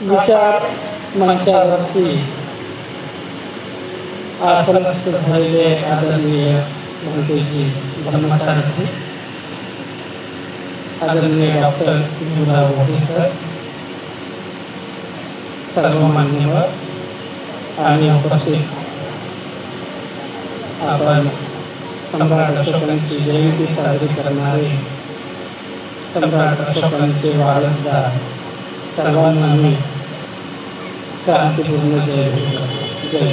विचार मंचावरती आसनस्थ झालेले आदरणीय भंतेजी धर्मसारथी, आदरणीय डॉक्टर भीमराव मोरे सर, सर्व मान्यवर आणि उपस्थित, आपण सम्राट अशोकांची जयंती साजरी करणारे सम्राट अशोकांचे वारसदार सर्वांना मी क्रांतीपूर्ण जय जय.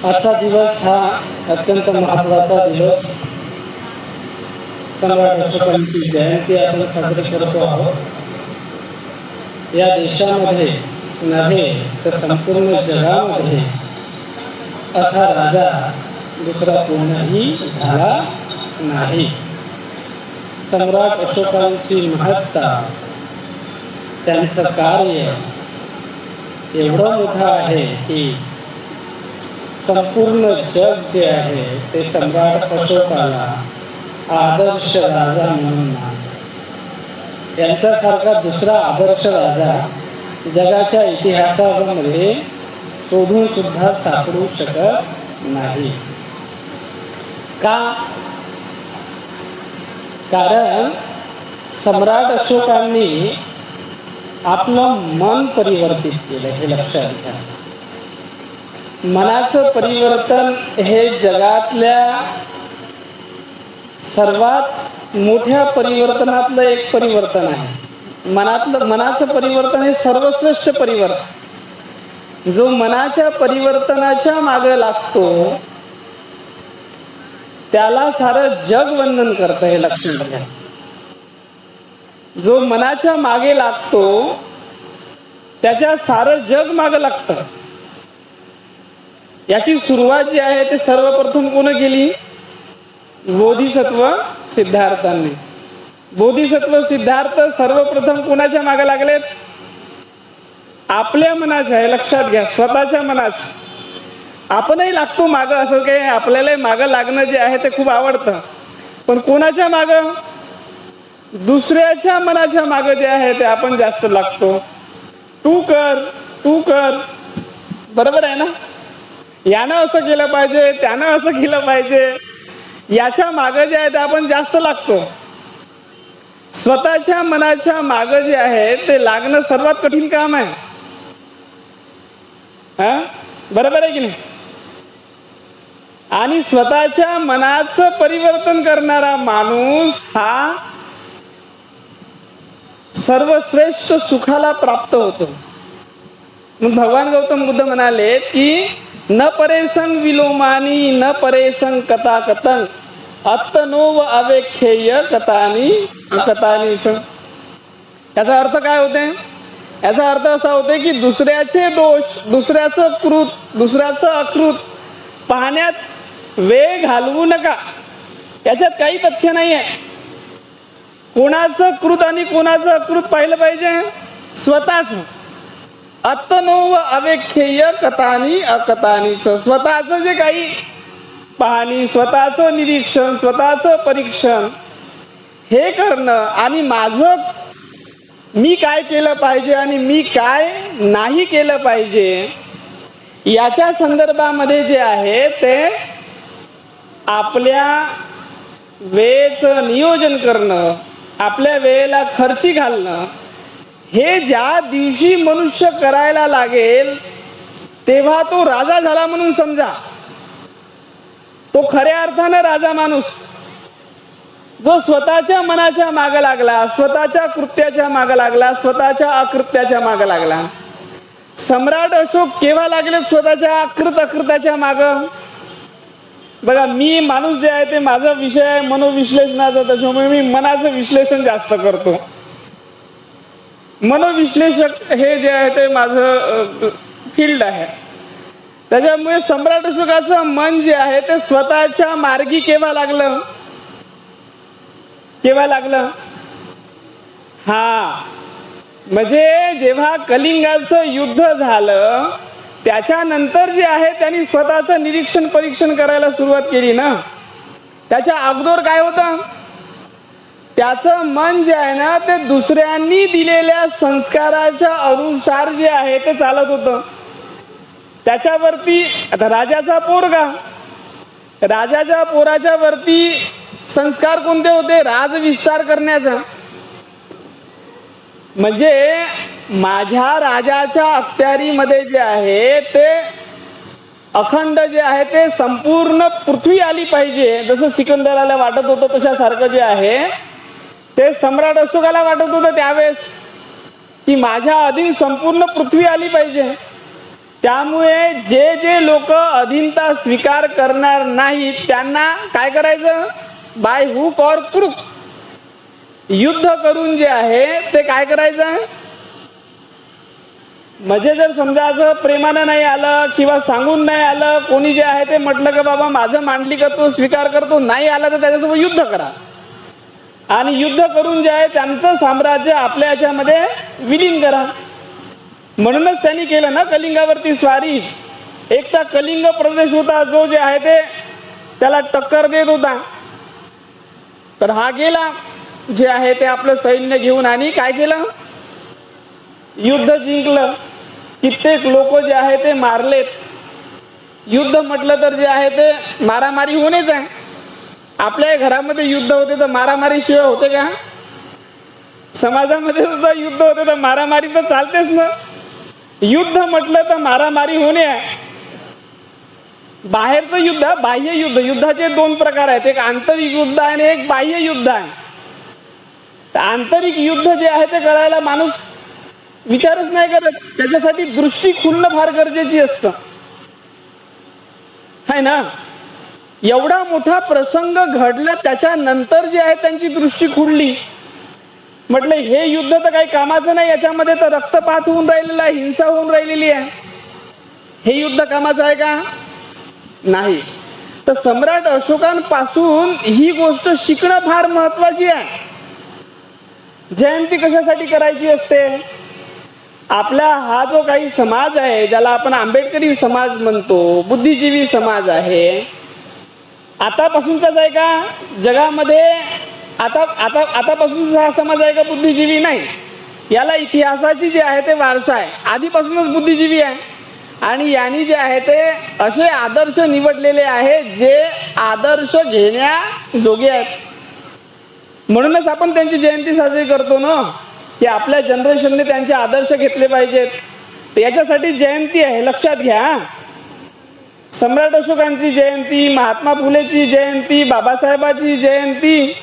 आजचा दिवस हा अत्यंत महत्त्वाचा दिवस. सम्राट अशोकांची जयंती आपण साजरी करतो आहोत. या देशामध्ये नव्हे तर संपूर्ण जगामध्ये असा राजा दुसरा कोणीही झाला नाही. सम्राट अशोकांची महत्ता, त्यांचं कार्य एवढं मोठं आहे की संपूर्ण जग जे आहे ते सम्राट अशोकाला आदर्श राजा म्हणून मानतात. यांच्यासारखा दुसरा आदर्श राजा जगाच्या इतिहासामध्ये शोधून सुद्धा सापडू शकत नाही. का? कारण सम्राट अशोकांनी आपलं मन परिवर्तित केलं. हे लक्षात घ्या. मनाचं परिवर्तन हे जगातल्या सर्वात मोठ्या परिवर्तनातलं एक परिवर्तन आहे. मनाचं परिवर्तन हे सर्वश्रेष्ठ परिवर्तन. जो मनाच्या परिवर्तनाच्या मागे लागतो त्याला सारं जग वंदन करतं. हे लक्षात घ्या. जो मनाच्या मागे लागतो त्याच्या सारं जग मागे लागतं. याची सुरुवात जी आहे ते सर्वप्रथम कोण केली? बोधिसत्व सिद्धार्थांनी. बोधिसत्व सिद्धार्थ सर्वप्रथम कोणाच्या मागे लागलेत? आपल्या मनाच्या. हे लक्षात घ्या. स्वतःच्या मनाच्या. आपणही लागतो मागं, असं काही आपल्याला मागं लागणं जे आहे ते खूप आवडतं. पण कोणाच्या मागं? दुसऱ्याच्या मनाच्या मागं जे आहे ते आपण जास्त लागतो. तू कर, तू कर. बरोबर आहे ना? यानं असं केलं पाहिजे, त्यानं असं केलं पाहिजे. याच्या मागं जे आहे ते आपण जास्त लागतो. स्वतःच्या मनाच्या मागं जे आहे ते लागणं सर्वात कठीण काम आहे. हा, बरोबर आहे की नाही? आणि स्वतःच्या मनाचं परिवर्तन करणारा माणूस हा सर्वश्रेष्ठ सुखाला प्राप्त होतो. मग भगवान गौतम बुद्ध म्हणाले की न परेसंग विलोमानी न परेसंग कथा कथन अत्तनोव अवेख्येय कथानी कथानी. याचा अर्थ काय होते? याचा अर्थ असा होते की दुसऱ्याचे दोष, दुसऱ्याचं कृत, दुसऱ्याचं अकृत पाहण्यात वेळ घालवू नका. याच्यात काही तथ्य नाही आहे. कोणाचं कृत आणि कोणाचं अकृत पाहिलं पाहिजे? स्वतःच. अत्तनोव अवेख्येय कथानी अकथानीच. स्वतःचं जे काही पाहणी, स्वतःचं निरीक्षण, स्वतःचं परीक्षण हे करणं आणि माझं मी काय केलं पाहिजे आणि मी काय नाही केलं पाहिजे याच्या संदर्भामध्ये जे आहे ते आपल्या वेळेचं नियोजन करणं, आपल्या वेळेला खर्ची घालणं, हे ज्या दिवशी मनुष्य करायला लागेल तेव्हा तो राजा झाला म्हणून समजा. तो खऱ्या अर्थानं राजा माणूस. जो स्वतःच्या मनाच्या मागे लागला, स्वतःच्या कृत्याच्या मागे लागला, स्वतःच्या अकृत्याच्या मागे लागला. सम्राट अशोक केव्हा लागले स्वतःच्या अकृत्याच्या मागं? बघा, मी माणूस जे आहे ते माझा विषय आहे मनोविश्लेषणाचा, त्याच्यामुळे मी मनाचं विश्लेषण जास्त करतो. मनोविश्लेषक हे जे आहे ते माझं फील्ड आहे. त्याच्यामुळे सम्राट अशोकाचं मन जे आहे ते स्वतःच्या मार्गी केव्हा लागलं? केव्हा लागलं? हा, म्हणजे जेव्हा कलिंगाचं युद्ध झालं त्याच्यानंतर जे आहे त्यांनी स्वतःचं निरीक्षण परीक्षण करायला सुरुवात केली ना. त्याच्या अगोदर काय होतं? त्याचं मन जे आहे ना ते दुसऱ्यांनी दिलेल्या संस्काराच्या अनुसार जे आहे ते चालत होतं. त्याच्यावरती आता राजाचा पोरगा, राजाच्या पोराच्या वरती संस्कार कोणते होते? राजविस्तार करण्याचा. म्हणजे माझ्या राजाच्या अखत्यारीमध्ये जे आहे ते अखंड जे आहे ते संपूर्ण पृथ्वी आली पाहिजे. जसं सिकंदराला वाटत होतं तशासारखं जे आहे ते सम्राट अशोकाला वाटत होतं त्यावेळेस की माझ्या अधीन संपूर्ण पृथ्वी आली पाहिजे. त्यामुळे जे जे लोक अधीनता स्वीकार करणार नाहीत त्यांना काय करायचं? बाय हुक और क्रूक युद्ध करून जे आहे ते काय करायचं? म्हणजे जर समजा असं प्रेमानं नाही आलं किंवा सांगून नाही आलं, कोणी जे आहे ते म्हटलं की बाबा माझं मांडलिकत्व स्वीकार करतो, नाही आला तर त्याच्यासोबत युद्ध करा आणि युद्ध करून जे आहे त्यांचं साम्राज्य आपल्या याच्यामध्ये विलीन करा. म्हणूनच त्यांनी केलं ना कलिंगावरती स्वारी. एकटा कलिंग प्रदेश होता जो जे आहे ते त्याला टक्कर देत होता. तर हा गेला जे आहे ते आपलं सैन्य घेऊन आणि काय केलं? युद्ध जिंकलं. कित्येक लोक जे आहे ते मारलेत. युद्ध म्हटलं तर जे आहे ते मारामारी होणेच आहे. आपल्या घरामध्ये युद्ध होते तर मारामारी शिवाय होते का? समाजामध्ये सुद्धा युद्ध होते तर मारामारी तर चालतेच ना. युद्ध म्हटलं तर मारामारी होणे आहे. बाहेरचं युद्ध, बाह्य युद्ध. युद्धाचे दोन प्रकार आहेत, एक आंतरिक युद्ध आहे आणि एक बाह्य युद्ध आहे. आंतरिक युद्ध जे आहे ते करायला माणूस विचारच नाही करत. त्याच्यासाठी दृष्टी खुलणं फार गरजेची असतं है ना. एवढा मोठा प्रसंग घडला त्याच्यानंतर जे आहे त्यांची दृष्टी खुलली. म्हटलं हे युद्ध तर काही कामाचं नाही, याच्यामध्ये तर रक्तपात होऊन राहिलेला आहे, हिंसा होऊन राहिलेली आहे. हे युद्ध कामाचं आहे का? नाही. तर सम्राट अशोकांपासून ही गोष्ट शिकणं फार महत्वाची आहे. जयंती कशासाठी करायची असते? आपला हा जो काही समाज आहे ज्याला आपण आंबेडकरी समाज म्हणतो, बुद्धिजीवी समाज आहे, आतापासूनचाच आहे का जगामध्ये? आतापासूनचा हा समाज आहे का बुद्धिजीवी? नाही. याला इतिहासाची जे आहे ते वारसा आहे. आधीपासूनच बुद्धिजीवी आहे आणि यांनी जे आहे ते असे आदर्श निवडलेले आहेत जे आदर्श घेण्याजोगे आहेत. म्हणूनच आपण त्यांची जयंती साजरी करतो ना, की आपल्या जनरेशनने त्यांचे आदर्श घेतले पाहिजेत. याच्यासाठी जयंती आहे, लक्षात घ्या. सम्राट अशोकांची जयंती, महात्मा फुलेची जयंती, बाबासाहेबाची जयंती,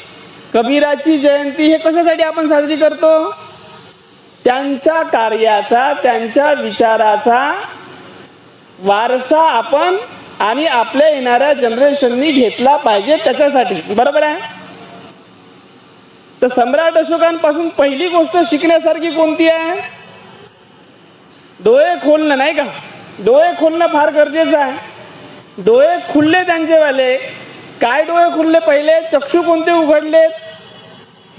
कबीराची जयंती, हे कशासाठी आपण साजरी करतो? त्यांच्या कार्याचा, त्यांच्या विचाराचा वारसा आपण आणि आपल्या येणाऱ्या जनरेशननी घेतला पाहिजे त्याच्यासाठी. बरोबर आहे? तर सम्राट अशोकांपासून पहिली गोष्ट शिकण्यासारखी कोणती आहे? डोळे खोलणं, नाही का? डोळे खोलणं फार गरजेचं आहे. डोळे खुलले त्यांचेवाले. काय डोळे खुलले? पहिले चक्षु कोणते उघडलेत?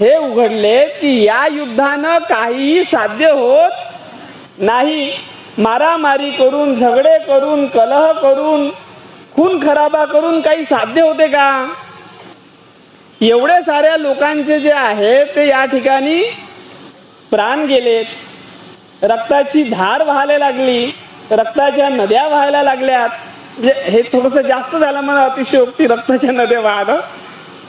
हे उघडले की या युद्धानं काहीही साध्य होत नाही. मारामारी करून, झगडे करून, कलह करून, खून खराबा करून काही साध्य होते का? एवढ्या साऱ्या लोकांचे जे आहे ते या ठिकाणी प्राण गेलेत. रक्ताची धार वाहायला लागली, रक्ताच्या नद्या वाहायला लागल्यात. म्हणजे हे थोडस जास्त झालं मला अतिशयोक्ती, रक्ताच्या नद्या वाहणं.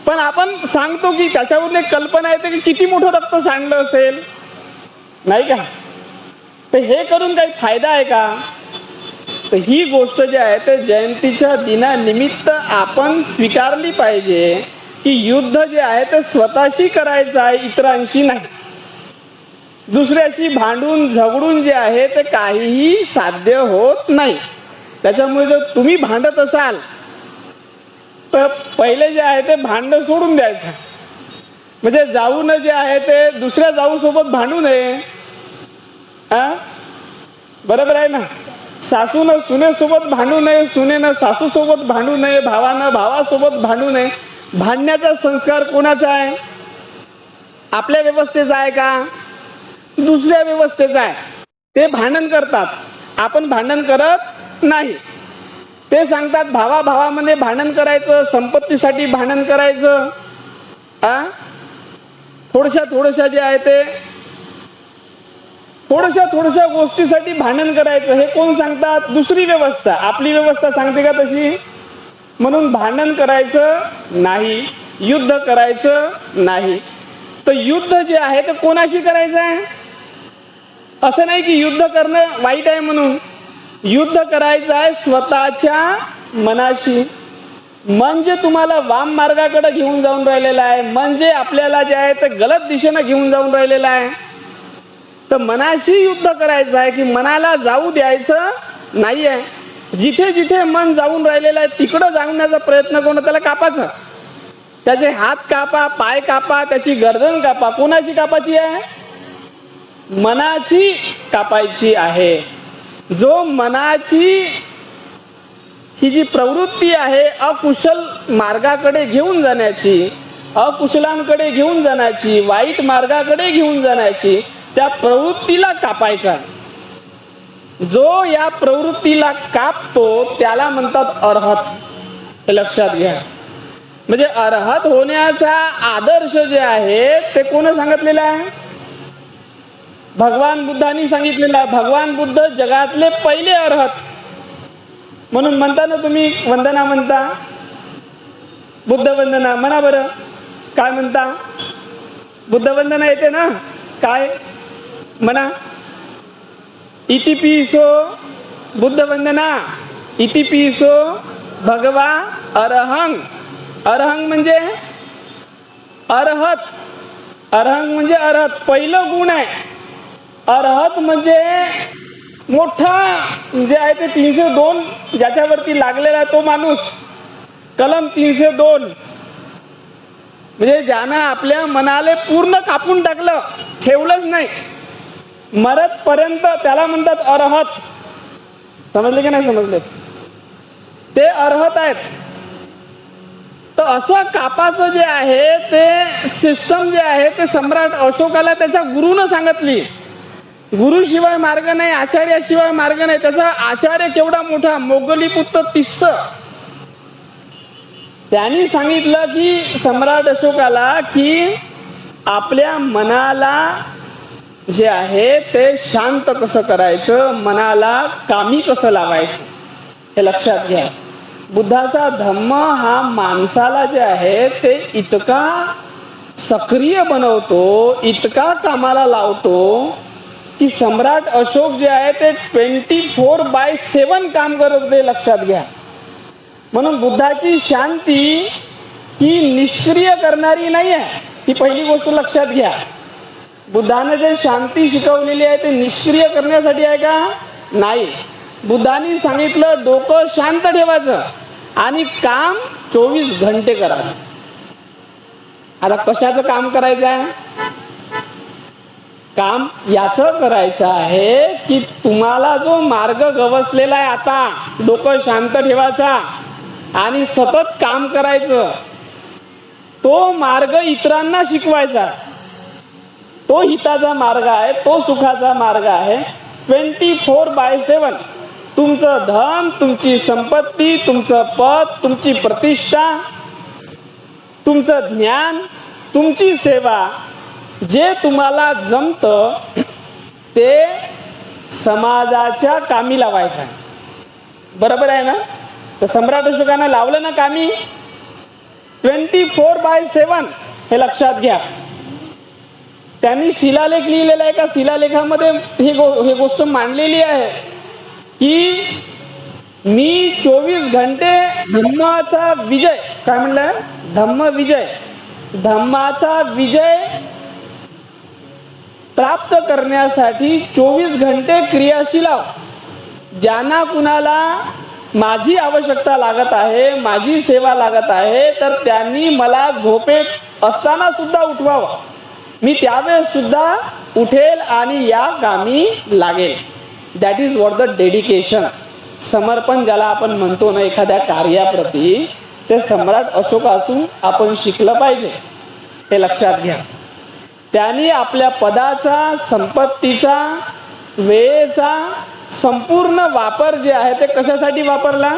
पण आपण सांगतो की त्याच्यावरून एक कल्पना येते की किती मोठं रक्त सांडलं असेल, नाही का? तर हे करून काही फायदा आहे का? तर ही गोष्ट जी आहे ते जयंतीच्या दिनानिमित्त आपण स्वीकारली पाहिजे की युद्ध जे आहे ते स्वतःशी करायचं आहे, इतरांशी नाही. दुसऱ्याशी भांडून झगडून जे आहे ते काहीही साध्य होत नाही. त्याच्यामुळे जर तुम्ही भांडत असाल तर पहिले जे आहे ते भांडण सोडून द्यायचं. म्हणजे जाऊन जे आहे ते दुसऱ्या जाऊ सोबत भांडू नये. बरोबर आहे ना? सासून सुनेसोबत भांडू नये, सुनेनं सासू सोबत भांडू नये, भावानं भावासोबत भांडू नये. भांडण्याचा संस्कार कोणाचा आहे? आपल्या व्यवस्थेचा आहे का? दुसऱ्या व्यवस्थेचा आहे. ते भांडण करतात, आपण भांडण करत नाही. ते सांगतात भावाभावामध्ये भांडण करायचं, संपत्तीसाठी भांडण करायचं. थोडशा जे आहे ते थोडशा गोष्टीसाठी भांडण करायचं, हे कोण सांगतात? दुसरी व्यवस्था. आपली व्यवस्था सांगते का तशी? म्हणून भांडण करायचं नाही, युद्ध करायचं नाही. तर युद्ध जे आहे ते कोणाशी करायचं आहे? असं नाही की युद्ध करणं वाईट आहे म्हणून. युद्ध करायचं आहे स्वतःच्या मनाशी. म्हणजे तुम्हाला वाम मार्गाकडे घेऊन जाऊन राहिलेला आहे, म्हणजे आपल्याला जे आहे ते गलत दिशेनं घेऊन जाऊन राहिलेला आहे. तर मनाशी युद्ध करायचं आहे की मनाला जाऊ द्यायचं नाही आहे. जिथे जिथे मन जाऊन राहिलेलं आहे तिकडं जाण्याचा प्रयत्न करून त्याला कापायचं. त्याचे हात कापा, पाय कापा, त्याची गर्दन कापा. कोणाची कापायची आहे? मनाची कापायची आहे. जो मनाची ही जी प्रवृत्ती आहे अकुशल मार्गाकडे घेऊन जाण्याची, अकुशलांकडे घेऊन जाण्याची, वाईट मार्गाकडे घेऊन जाण्याची, त्या प्रवृत्तीला कापायचा. जो या प्रवृत्तीला कापतो त्याला म्हणतात अरहत. हे लक्षात घ्या. म्हणजे अरहत होण्याचा आदर्श जे आहे ते कोण सांगितलेला आहे? भगवान बुद्धांनी सांगितलेला आहे. भगवान बुद्ध जगातले पहिले अरहत. म्हणून म्हणता ना तुम्ही वंदना म्हणता, बुद्ध वंदना म्हणा बरं. काय म्हणता? बुद्ध वंदना येते ना? काय म्हणा? इतिपिसो बुद्ध वंदना, इतिपिसो भगवा अरहंग. अरहंग म्हणजे अरहत. अरहंग म्हणजे अरहत, पहिलं गुण आहे. अरहत म्हणजे मोठा जे आहे ते 302 ज्याच्यावरती लागलेला आहे तो माणूस. कलम 302 म्हणजे ज्यानं आपल्या मनाला पूर्ण कापून टाकलं, ठेवलंच नाही मरतपर्यंत, त्याला म्हणतात अरहत. समजले की नाही समजले? ते अरहत आहेत. तर असं कापाचं जे आहे ते सिस्टम जे आहे ते सम्राट अशोकाला त्याच्या गुरुनं सांगितली. गुरुशिवाय मार्ग नाही, आचार्याशिवाय मार्ग नाही. त्याचा आचार्य केवढा मोठा, मोगलीपुत्र तिस्स. त्यांनी सांगितलं की सम्राट अशोकाला की आपल्या मनाला जे आहे ते शांत कसं करायचं, मनाला कामी कसं लावायचं, हे लक्षात घ्या. बुद्धाचा धम्म हा माणसाला जे आहे ते इतका सक्रिय बनवतो, इतका कामाला लावतो की सम्राट अशोक जे आहे ते 24/7 काम करत होते. लक्षात घ्या. म्हणून बुद्धाची शांती ही निष्क्रिय करणारी नाही आहे. ही पहिली गोष्ट लक्षात घ्या. बुद्धाने जे शांती शिकवलेली आहे ते निष्क्रिय करण्यासाठी आहे का? नाही. बुद्धांनी सांगितलं डोकं शांत ठेवायचं आणि काम 24 घंटे करायचं. आता कशाचं काम करायचं आहे? काम याचं करायचं आहे की तुम्हाला जो मार्ग गवसलेला आहे, आता डोकं शांत ठेवायचा आणि सतत काम करायचं, तो मार्ग इतरांना शिकवायचा. तो हिताचा मार्ग आहे, तो सुखाचा मार्ग आहे. 24/7 तुमचं धन, तुमची संपत्ती, तुमचं पद, तुमची प्रतिष्ठा, तुमचं ज्ञान, तुमची सेवा, जे तुम्हाला जमतं ते समाजाच्या कामी लावायचं आहे. बरोबर आहे ना? तर सम्राट अशोकानं लावलं ना कामी 24/7. हे लक्षात घ्या. त्यांनी शिलालेख लिहिलेला आहे. का शिलालेखामध्ये ही गोष्ट मांडलेली आहे की मी 24 घंटे धम्माचा विजय, काय म्हणलं? धम्म विजय, धम्माचा विजय प्राप्त करण्यासाठी 24 घंटे क्रियाशील आहोत. ज्यांना कुणाला माझी आवश्यकता लागत आहे, माझी सेवा लागत आहे, तर त्यांनी मला झोपेत असताना सुद्धा उठवावं. मी त्यावेळेस सुद्धा उठेल आणि या कामी लागेल. That is what the dedication. समर्पण ज्याला आपण म्हणतो ना एखाद्या कार्याप्रती, ते सम्राट अशोकापासून आपण शिकलं पाहिजे. हे लक्षात घ्या. त्यांनी आपल्या पदाचा, संपत्तीचा, वेळेचा संपूर्ण वापर जे आहे ते कशासाठी वापरला?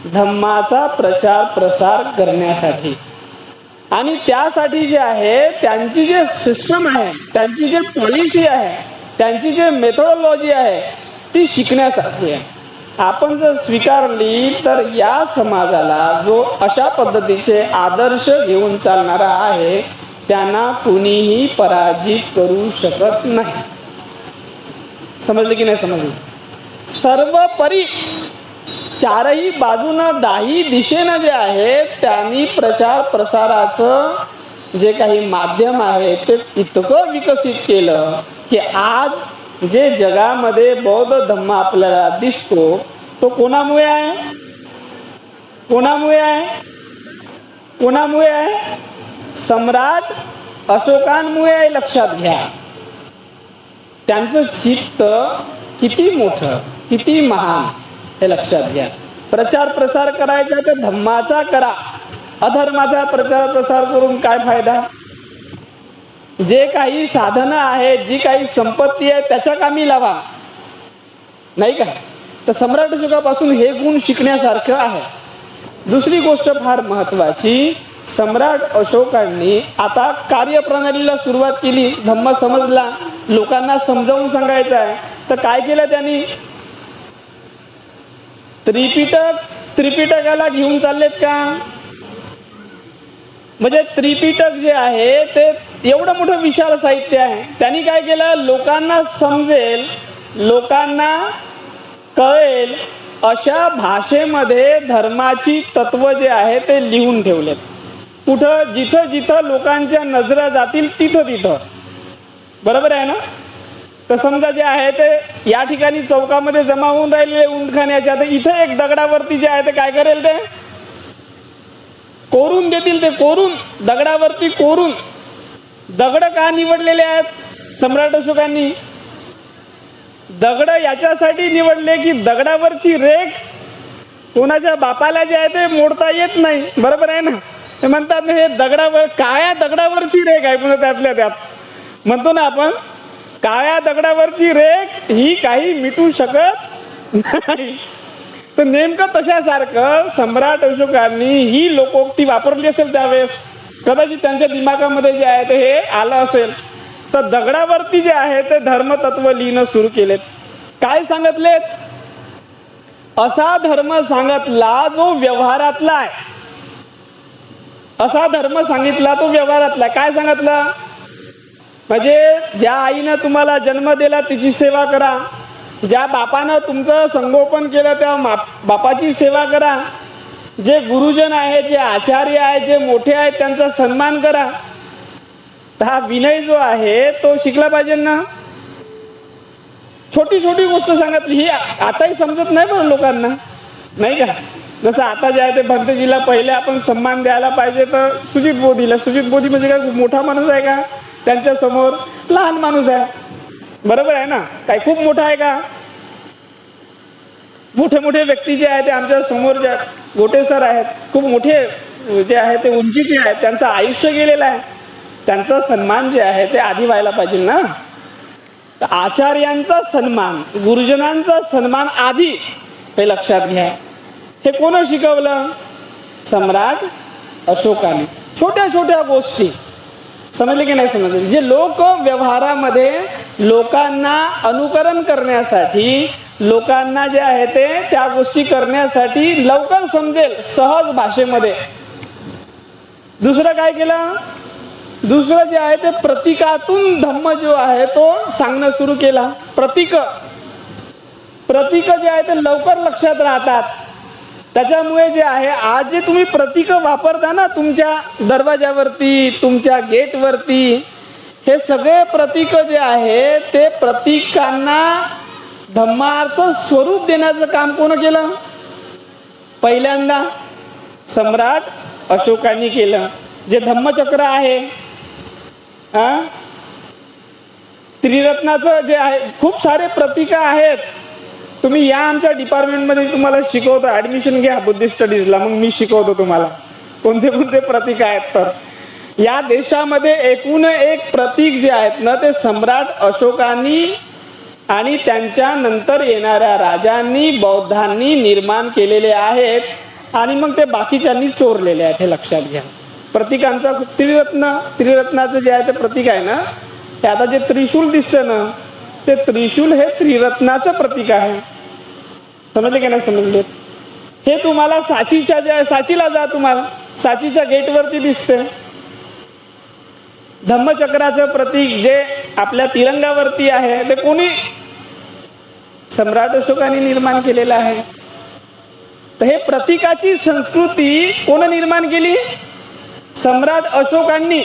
धम्माचा प्रचार प्रसार करण्यासाठी. आणि त्यासाठी जे आहे त्यांची जे सिस्टम आहे, त्यांची जे पॉलिसी आहे, त्यांची जे मेथोडॉलॉजी आहे ती शिकण्यासारखी आहे. आपण जर स्वीकारली तर या समाजाला जो अशा पद्धतीचे आदर्श घेऊन चालणारा आहे त्यांना कुणीही पराजित करू शकत नाही. समजले की नाही समजले? सर्वपरी चारही बाजूनं दाही दिशेनं जे आहे त्यांनी प्रचार प्रसाराचं जे काही माध्यम आहे ते इतकं विकसित केलं की आज जे जगामध्ये बौद्ध धम्म आपल्याला दिसतो तो कोणामुळे आहे? कोणामुळे आहे? कोणामुळे आहे? सम्राट अशोकांमुळे आहे. लक्षात घ्या. त्यांचं चित्त किती मोठं, किती महान हे लक्षात घ्या. प्रचार प्रसार करायचा तर धम्माचा करा, अधर्माचा प्रचार प्रसार करून काय फायदा? जे काही साधनं आहे, जी काही संपत्ती आहे त्याच्या कामी लावा, नाही का? तर सम्राट अशोकापासून हे गुण शिकण्यासारखं आहे. दुसरी गोष्ट फार महत्वाची, सम्राट अशोकांनी आता कार्यप्रणालीला सुरुवात केली. धम्म समजला, लोकांना समजावून सांगायचं आहे, तर काय केलं त्यांनी? त्रिपिटकाला घेऊन चाललेत का? म्हणजे त्रिपिटक जे आहे ते एवढं मोठं विशाल साहित्य आहे. त्यांनी काय केलं? लोकांना समजेल, लोकांना कळेल अशा भाषेमध्ये धर्माची तत्व जे आहे ते लिहून ठेवलेत. कुठं? जिथं जिथं लोकांच्या नजरा जातील तिथं तिथं. बरोबर आहे ना? तर समजा जे आहे ते या ठिकाणी चौकामध्ये जमा होऊन राहिले उंटखान्याच्या, तर इथं एक दगडावरती जे आहे ते काय करेल? ते कोरून देतील. ते कोरून, दगडावरती कोरून. दगड का निवडलेले आहेत सम्राट अशोकांनी? दगड याच्यासाठी निवडले की दगडावरची रेख कोणाच्या बापाला जे आहे ते मोडता येत नाही. बरोबर आहे ना? ते म्हणतात ना, हे दगडावर, काळ्या दगडावरची रेख आहे पुन्हा त्यातल्या त्यात. म्हणतो ना आपण, काळ्या दगडावरची रेख ही काही मिटू शकत नाही. तर नेमकं तशासारखं सम्राट अशोकांनी ही लोकोक्ती वापरली असेल त्यावेळेस. कदाचित त्यांच्या दिमागामध्ये जे आहे ते हे आलं असेल. तर दगडावरती जे आहे ते धर्मतत्व लिहिणं सुरू केलेत. काय सांगितलेत? असा धर्म सांगितला जो व्यवहारातला आहे. असा धर्म सांगितला तो व्यवहारातला. काय सांगितलं? म्हणजे ज्या आईनं तुम्हाला जन्म दिला तिची सेवा करा, ज्या बापानं तुमचं संगोपन केलं त्या बापाची सेवा करा, जे गुरुजन आहे, जे आचार्य आहे, जे मोठे आहेत त्यांचा सन्मान करा. हा विनय जो आहे तो शिकला पाहिजे ना. छोटी छोटी गोष्ट सांगितली, ही आताही समजत नाही बरं लोकांना, नाही का? जसं आता जे आहे ते भंतेजीला पहिले आपण सन्मान द्यायला पाहिजे तर सुजित बोधीला. सुजित बोधी म्हणजे काय मोठा माणूस आहे का? त्यांच्या समोर लहान माणूस आहे. बरोबर आहे ना? काय खूप मोठा आहे का? मोठे मोठे व्यक्ती जे आहे ते आमच्या समोर ज्या गोटे सर आहेत, खूप मोठे जे आहे ते उंचीचे आहेत, त्यांचं आयुष्य गेलेलं आहे, त्यांचा सन्मान जे आहे ते आधी व्हायला पाहिजे ना. तर आचार्यांचा सन्मान, गुरुजनांचा सन्मान आधी, हे लक्षात घ्या. हे कोण शिकवलं? सम्राट अशोकाने. छोट्या छोट्या गोष्टी समजले की नाही समजले? जे लोक व्यवहारामध्ये लोकांना अनुकरण करण्यासाठी, लोकांना जे आहे ते त्या गोष्टी करण्यासाठी लवकर समजेल सहज भाषेमध्ये. दुसरं काय केलं? दुसरं जे आहे ते प्रतीकातून धम्म जो आहे तो सांगणं सुरू केला. प्रतीक जे आहे ते लवकर लक्षात राहतात. त्याच्यामुळे जे आहे आज जे तुम्ही प्रतीक वापरता ना तुमच्या दरवाजावरती, तुमच्या गेटवरती, हे सगळे प्रतीक जे आहे ते प्रतीकांना धम्माचं स्वरूप देण्याचं काम कोण केलं? पहिल्यांदा सम्राट अशोकांनी केलं. जे धम्मचक्र आहे, त्रिरत्नाचं जे आहे, खूप सारे प्रतीक आहेत. तुम्ही या आमच्या डिपार्टमेंटमध्ये तुम्हाला शिकवतो, ऍडमिशन घ्या बुद्धिस्ट स्टडीजला, मग मी शिकवतो तुम्हाला कोणते कोणते प्रतीक आहेत. तर या देशामध्ये एकूण एक प्रतीक जे आहेत ना ते सम्राट अशोकांनी आणि त्यांच्या नंतर येणाऱ्या राजांनी, बौद्धांनी निर्माण केलेले आहेत आणि मग ते बाकीच्यांनी चोरलेले आहेत. हे लक्षात घ्या. प्रतीकांचा त्रिरत्नाचं जे आहे ते प्रतीक आहे ना, हे आता जे त्रिशूल दिसतं ना, ते त्रिशूल हे त्रिरत्नाचं प्रतीक आहे. समजले की नाही समजले? हे तुम्हाला साचीला जा, तुम्हाला साचीच्या गेटवरती दिसते. धम्मचक्राचं प्रतीक जे आपल्या तिरंगावरती आहे ते कोणी? सम्राट अशोकाने निर्माण केलेलं आहे. तर हे प्रतीकाची संस्कृती कोण निर्माण केली? सम्राट अशोकांनी.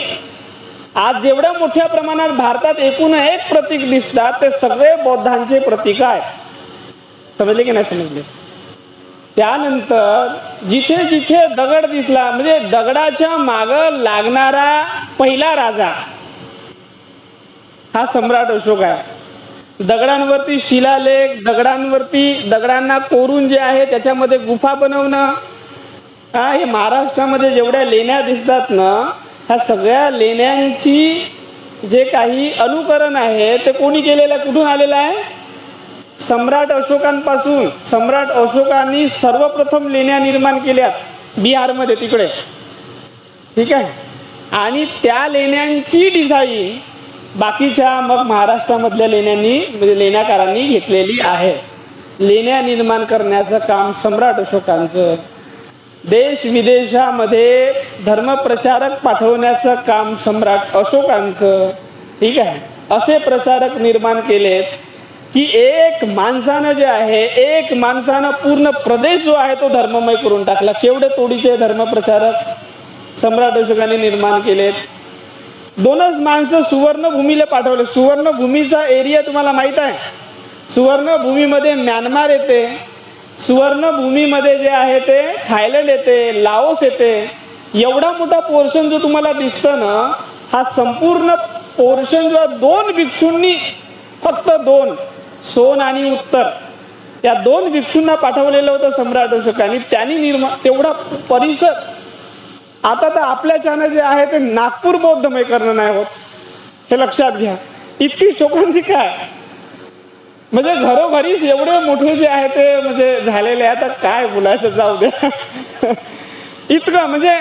आज जेवढ्या मोठ्या प्रमाणात भारतात एकूण एक प्रतीक दिसतात ते सगळे बौद्धांचे प्रतीक आहेत. समजले की नाही समजले? त्यानंतर जिथे जिथे दगड दिसला, म्हणजे दगडाच्या माग लागणारा पहिला राजा हा सम्राट अशोक आहे. दगडांवरती शिलालेख, दगडांना कोरून जे आहे त्याच्यामध्ये गुफा बनवणं, हे महाराष्ट्रामध्ये जेवढ्या लेण्या दिसतात ना, ह्या सगळ्या लेण्यांची जे काही अनुकरण आहे ते कोणी केलेलं, कुठून आलेलं आहे? सम्राट अशोकांपासून. सम्राट अशोकांनी सर्वप्रथम लेण्या निर्माण केल्या बिहारमध्ये तिकडे, ठीक आहे. आणि त्या लेण्यांची डिझाईन बाकीच्या मग महाराष्ट्रामधल्या लेण्यांनी, म्हणजे लेण्याकारांनी घेतलेली आहे. लेण्या निर्माण करण्याचं काम सम्राट अशोकांचं. देश विदेशामध्ये धर्मप्रचारक पाठवण्याचं काम सम्राट अशोकांचं, ठीक आहे. असे प्रचारक निर्माण केलेत की एक माणसानं जे आहे, एक माणसानं पूर्ण प्रदेश जो आहे तो धर्ममय करून टाकला. केवढे तोडीचे धर्मप्रचारक सम्राट अशोकांनी निर्माण केलेत. 2च माणसं सुवर्णभूमीला पाठवले. सुवर्णभूमीचा एरिया तुम्हाला माहित आहे? सुवर्णभूमीमध्ये म्यानमार येते, सुवर्णभूमीमध्ये जे आहे ते थायलंड येते, लाओस येते. एवढा मोठा पोर्शन जो तुम्हाला दिसतं ना, हा संपूर्ण पोर्शन जो 2 भिक्षूंनी, फक्त 2, सोन आणि उत्तर, या 2 भिक्षूंना पाठवलेलं होतं सम्राट अशोकांनी. त्यांनी तेवढा परिसर. आता तर आपल्याच्यानं जे आहे ते नागपूर बौद्धमयीकरण नाही होत, हे लक्षात घ्या. इतकी शोकांतिका आहे. म्हणजे घरोघरीच एवढे मोठे जे आहे ते म्हणजे झालेले आहे. आता काय बोलायचं, जाऊ द्या. इतकं म्हणजे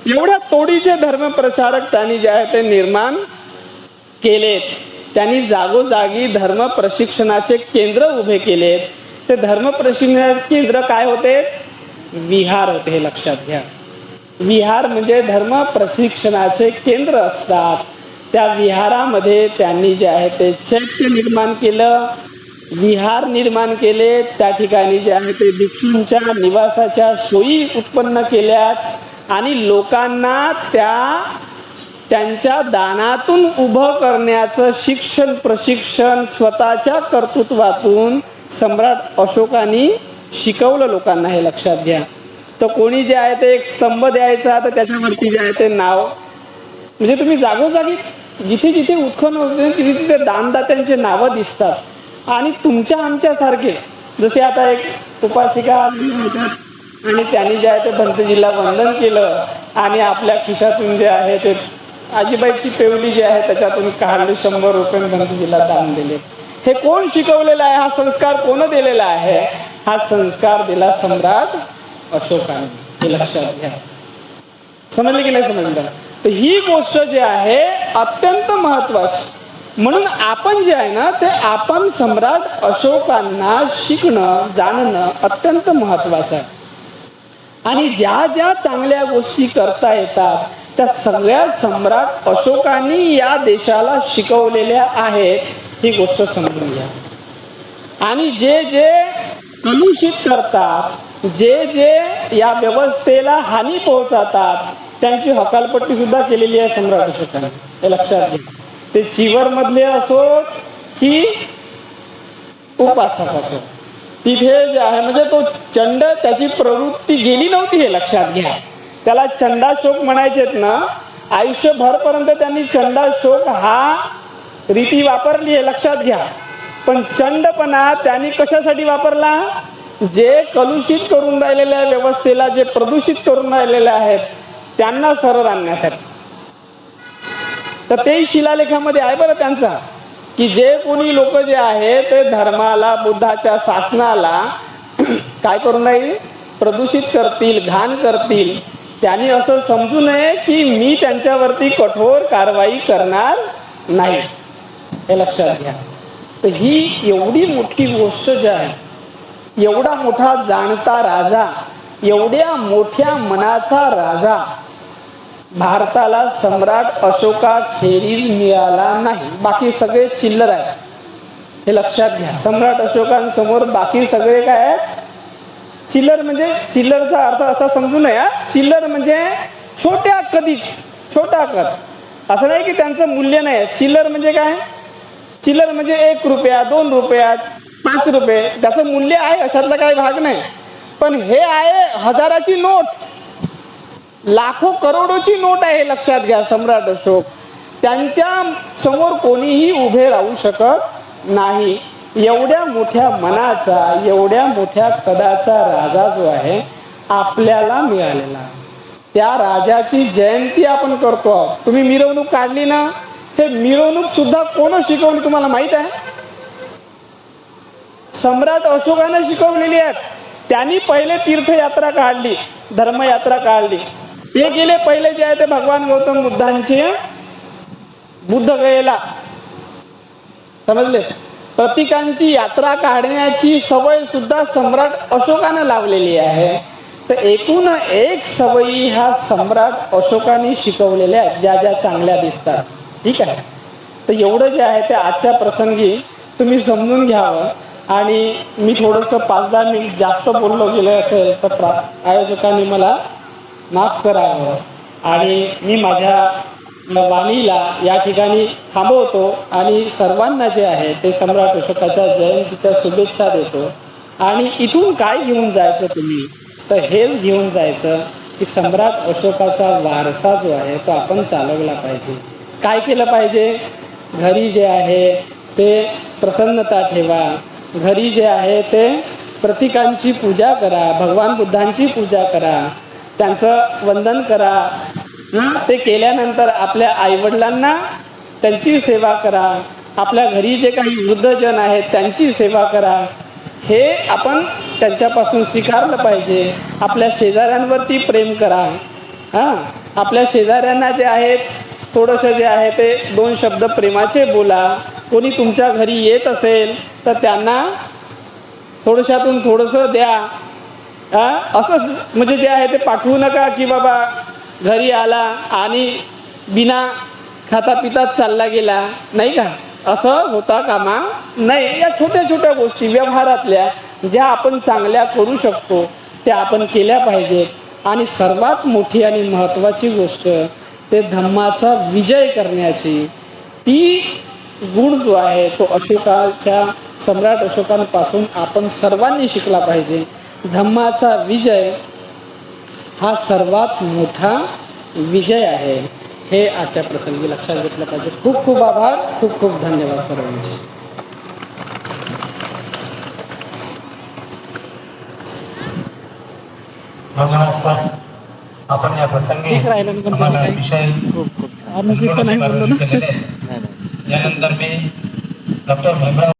एवढ्या तोडीचे धर्मप्रचारक त्यांनी जे आहे ते निर्माण केलेत. त्यांनी जागोजागी धर्म प्रशिक्षणाचे केंद्र उभे केलेत. ते धर्म प्रशिक्षणाचे केंद्र काय होते? विहार होते, हे लक्षात घ्या. विहार म्हणजे धर्म प्रशिक्षणाचे केंद्र असतात. त्या विहारामध्ये त्यांनी जे आहे ते चैत्य निर्माण केलं, विहार निर्माण केले. त्या ठिकाणी जे आहे ते भिक्षूंच्या निवासाच्या सोयी उत्पन्न केल्यात आणि लोकांना त्यांच्या दानातून उभं करण्याचं शिक्षण प्रशिक्षण स्वतःच्या कर्तृत्वातून सम्राट अशोकांनी शिकवलं लोकांना, हे लक्षात घ्या. तर कोणी जे आहे ते एक स्तंभ द्यायचा, तर त्याच्यावरती जे आहे ते नाव, म्हणजे तुम्ही जागोजागी जिथे जिथे उत्खनन होते तिथे तिथे दानदात्यांचे नावं दिसतात. आणि तुमच्या आमच्या सारखे, जसे आता एक उपासिका आणि त्यांनी जे आहे ते भंतेजीला वंदन केलं आणि आपल्या खिशातून जे आहे ते आजीबाईची पेवली जी आहे त्याच्यातून काढली 100 रुपये भंतेजीला दान दिले. हे कोण शिकवलेला आहे? हा संस्कार कोण दिलेला आहे? हा संस्कार दिला सम्राट अशोकाने, हे लक्षात घ्या. समजले की नाही समजलं? तर ही गोष्ट जी आहे अत्यंत महत्वाची. म्हणून आपण जे आहे ना ते आपण सम्राट अशोकांना शिकणं, जाणणं अत्यंत महत्वाचं आहे. आणि ज्या ज्या चांगल्या गोष्टी करता येतात त्या सगळ्या सम्राट अशोकांनी या देशाला शिकवलेल्या आहेत, ही गोष्ट समजून घ्या. आणि जे जे कलुषित करतात, जे जे या व्यवस्थेला हानी पोहोचवतात, त्यांची हकालपट्टी सुद्धा केलेली आहे सम्राट अशोकांनी, हे लक्षात घ्या. ते चिवर मधले असो की उपासक असो, तिथे जे आहे म्हणजे तो चंड, त्याची प्रवृत्ती गेली नव्हती, हे लक्षात घ्या. त्याला चंडाशोक म्हणायचेत ना. आयुष्यभरपर्यंत त्यांनी चंडाशोक हा रीती वापरली, हे लक्षात घ्या. पण चंडपणा त्यांनी कशासाठी वापरला? जे कलुषित करून राहिलेल्या व्यवस्थेला, जे प्रदूषित करून राहिलेले आहेत त्यांना सरळ आणण्यासाठी. तर ते शिलालेखामध्ये आहे बरं त्यांचा, की जे कोणी लोक जे आहे ते धर्माला, बुद्धाच्या शासनाला काय करून राहील? प्रदूषित करतील, घाण करतील, त्यांनी असं समजू नये की मी त्यांच्यावरती कठोर कारवाई करणार नाही, हे लक्षात घ्या. तर ही एवढी मोठी गोष्ट जी आहे, एवढा मोठा जाणता राजा, एवढ्या मोठ्या मनाचा राजा भारताला सम्राट अशोकाखेरीज मिळाला नाही. बाकी सगळे चिल्लर आहेत, हे लक्षात घ्या. सम्राट अशोकांसमोर बाकी सगळे काय आहेत? चिल्लर. म्हणजे चिल्लरचा अर्थ असा समजू नये, चिल्लर म्हणजे छोट्या कधीच, छोटा कद. असं नाही की त्यांचं मूल्य नाही. चिल्लर म्हणजे काय? चिल्लर म्हणजे 1 रुपया, 2 रुपया, 5 रुपये, त्याचं मूल्य आहे, अशातला काही भाग नाही. पण हे आहे हजाराची नोट, लाखो करोडोची नोट आहे, लक्षात घ्या. सम्राट अशोक, त्यांच्या समोर कोणीही उभे राहू शकत नाही. एवढ्या मोठ्या मनाचा, एवढ्या मोठ्या कदाचा राजा जो आहे आपल्याला मिळालेला, त्या राजाची जयंती आपण करतो आहोत. तुम्ही मिरवणूक काढली ना, हे मिरवणूक सुद्धा कोण शिकवली तुम्हाला माहित आहे? सम्राट अशोकाने शिकवलेली आहेत. त्यांनी पहिले तीर्थयात्रा काढली, धर्मयात्रा काढली. ते गेले पहिले जे आहे ते भगवान गौतम बुद्धांची बुद्ध गयेला, समजले? प्रतीकांची यात्रा काढण्याची सवय सुद्धा सम्राट अशोकाने लावलेली आहे. तर एकूण एक सवयी ह्या सम्राट अशोकाने शिकवलेल्या आहेत, ज्या ज्या चांगल्या दिसतात. ठीक आहे. तर एवढं जे आहे ते आजच्या प्रसंगी तुम्ही समजून घ्यावं. आणि मी थोडंसं 5-10 मिनिट जास्त बोललो गेलं असेल तर आयोजकांनी मला माफ करावं. आणि मी माझ्या वाणीला या ठिकाणी थांबवतो आणि सर्वांना जे आहे ते सम्राट अशोकाच्या जयंतीच्या शुभेच्छा देतो. आणि इथून काय घेऊन जायचं तुम्ही? तर हेच घेऊन जायचं की सम्राट अशोकाचा वारसा जो आहे तो आपण चालवला पाहिजे. काय केलं पाहिजे? घरी जे आहे ते प्रसन्नता ठेवा, घरी जे आहे ते प्रतीकांची पूजा करा, भगवान बुद्धांची पूजा करा, त्यांचं वंदन करा. ते केल्यानंतर आपल्या आईवडिलांना त्यांची सेवा करा, आपल्या घरी जे काही वृद्धजन आहेत त्यांची सेवा करा. हे आपण त्यांच्यापासून स्वीकारलं पाहिजे. आपल्या शेजाऱ्यांवरती प्रेम करा. आपल्या शेजाऱ्यांना जे आहेत थोडंसं जे आहे ते 2 शब्द प्रेमाचे बोला. कोणी तुमच्या घरी येत असेल तर त्यांना थोडशातून थोडंसं द्या. असंच म्हणजे जे आहे ते पाठवू नका की बाबा घरी आला आणि बिना खाता पिताच चालला गेला, नाही का? असं होता कामा नाही. या छोट्या छोट्या गोष्टी व्यवहारातल्या ज्या आपण चांगल्या करू शकतो त्या आपण केल्या पाहिजेत. आणि सर्वात मोठी आणि महत्त्वाची गोष्ट ते धम्माचा विजय करण्याची, ती गुण जो आहे तो अशोकाच्या, सम्राट अशोकांपासून आपण सर्वांनी शिकला पाहिजे. धम्माचा विजय हा सर्वात मोठा विजय आहे, हे आजच्या प्रसंगी लक्षात घेतलं पाहिजे. खूप खूप आभार, खूप खूप धन्यवाद सर्वांचे. आपण या प्रसंगी आम्हाला विषय यानंतर मी डॉक्टर भीमराव